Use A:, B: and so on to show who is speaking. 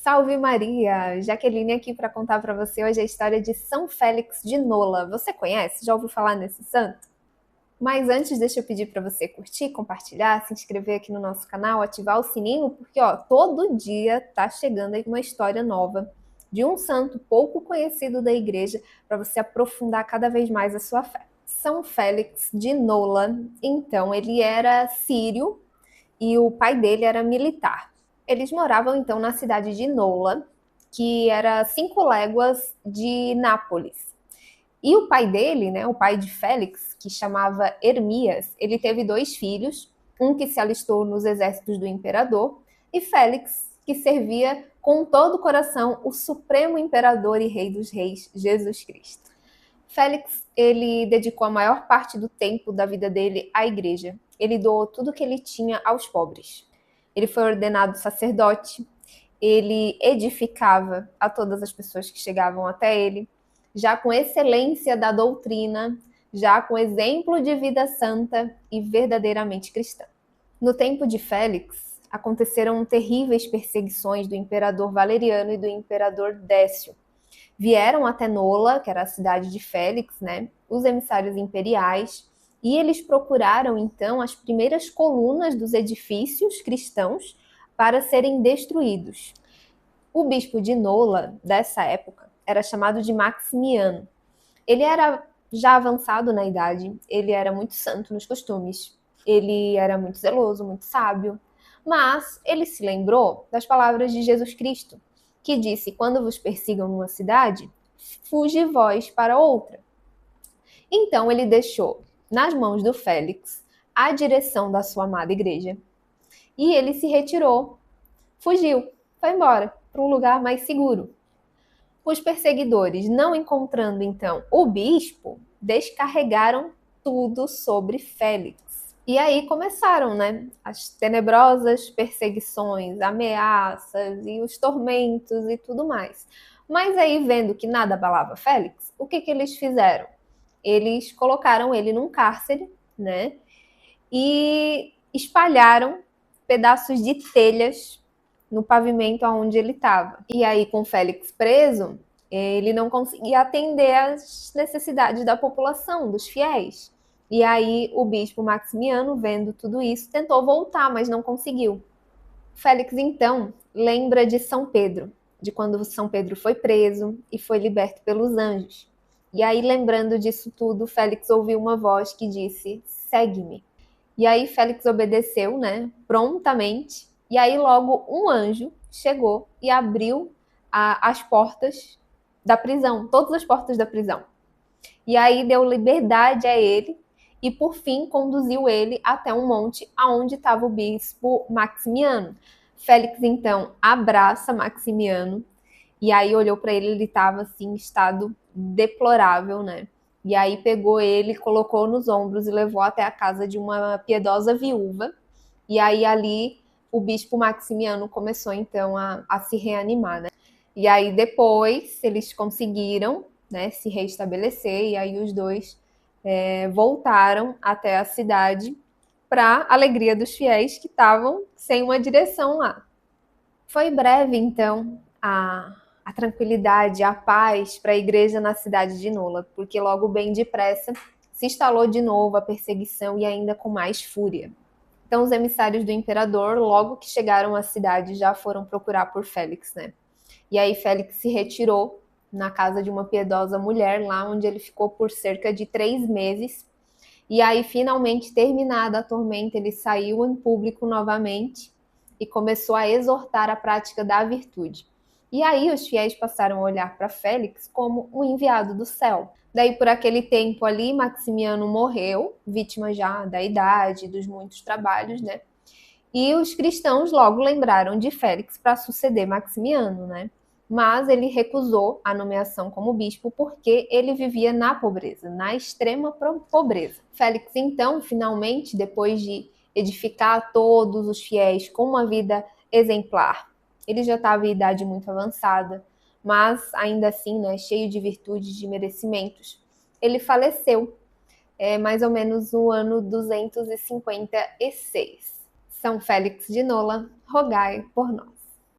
A: Salve Maria! Jaqueline aqui para contar para você hoje a história de São Félix de Nola. Você conhece? Já ouviu falar nesse santo? Mas antes, deixa eu pedir para você curtir, compartilhar, se inscrever aqui no nosso canal, ativar o sininho, porque todo dia tá chegando aí uma história nova de um santo pouco conhecido da igreja para você aprofundar cada vez mais a sua fé. São Félix de Nola, então, ele era sírio e o pai dele era militar. Eles moravam então na cidade de Nola, que era 5 léguas de Nápoles. E o pai dele, né, o pai de Félix, que chamava Hermias, ele teve 2 filhos, um que se alistou nos exércitos do imperador, e Félix, que servia com todo o coração o supremo imperador e rei dos reis, Jesus Cristo. Félix, ele dedicou a maior parte do tempo da vida dele à igreja. Ele doou tudo que ele tinha aos pobres. Ele foi ordenado sacerdote, ele edificava a todas as pessoas que chegavam até ele, já com excelência da doutrina, já com exemplo de vida santa e verdadeiramente cristã. No tempo de Félix, aconteceram terríveis perseguições do imperador Valeriano e do imperador Décio. Vieram até Nola, que era a cidade de Félix, né, os emissários imperiais, e eles procuraram então as primeiras colunas dos edifícios cristãos para serem destruídos. O bispo de Nola, dessa época, era chamado de Maximiano. Ele era já avançado na idade, ele era muito santo nos costumes, ele era muito zeloso, muito sábio, mas ele se lembrou das palavras de Jesus Cristo, que disse: quando vos persigam numa cidade, fugi vós para outra. Então ele deixou nas mãos do Félix a direção da sua amada igreja e ele se retirou, fugiu, foi embora para um lugar mais seguro. Os perseguidores, não encontrando então o bispo, descarregaram tudo sobre Félix. E aí começaram, né, as tenebrosas perseguições, ameaças e os tormentos e tudo mais. Mas aí, vendo que nada abalava Félix, o que eles fizeram? Eles colocaram ele num cárcere, né, e espalharam pedaços de telhas no pavimento onde ele estava. E aí, com Félix preso, ele não conseguia atender às necessidades da população, dos fiéis. E aí o bispo Maximiano, vendo tudo isso, tentou voltar, mas não conseguiu. Félix, então, lembra de São Pedro, de quando São Pedro foi preso e foi liberto pelos anjos. E aí, lembrando disso tudo, Félix ouviu uma voz que disse: segue-me. E aí Félix obedeceu, né, prontamente. E aí logo um anjo chegou e abriu as portas da prisão, todas as portas da prisão. E aí deu liberdade a ele e por fim conduziu ele até um monte aonde estava o bispo Maximiano. Félix então abraça Maximiano e aí olhou para ele, ele estava assim em estado deplorável, né? E aí pegou ele, colocou nos ombros e levou até a casa de uma piedosa viúva. E aí ali o bispo Maximiano começou então a se reanimar, né? E aí depois eles conseguiram, né, se restabelecer e aí os dois voltaram até a cidade para alegria dos fiéis que estavam sem uma direção lá. Foi breve então a tranquilidade, a paz para a igreja na cidade de Nola, porque logo bem depressa se instalou de novo a perseguição e ainda com mais fúria. Então os emissários do imperador, logo que chegaram à cidade, já foram procurar por Félix, né? E aí Félix se retirou na casa de uma piedosa mulher, lá onde ele ficou por cerca de 3 meses. E aí, finalmente, terminada a tormenta, ele saiu em público novamente e começou a exortar a prática da virtude. E aí os fiéis passaram a olhar para Félix como um enviado do céu. Daí, por aquele tempo ali, Maximiano morreu, vítima já da idade, dos muitos trabalhos, né? E os cristãos logo lembraram de Félix para suceder Maximiano, né? Mas ele recusou a nomeação como bispo porque ele vivia na pobreza, na extrema pobreza. Félix, então, finalmente, depois de edificar todos os fiéis com uma vida exemplar, ele já estava em idade muito avançada, mas ainda assim, né, cheio de virtudes, de merecimentos. Ele faleceu, mais ou menos no ano 256. São Félix de Nola, rogai por nós.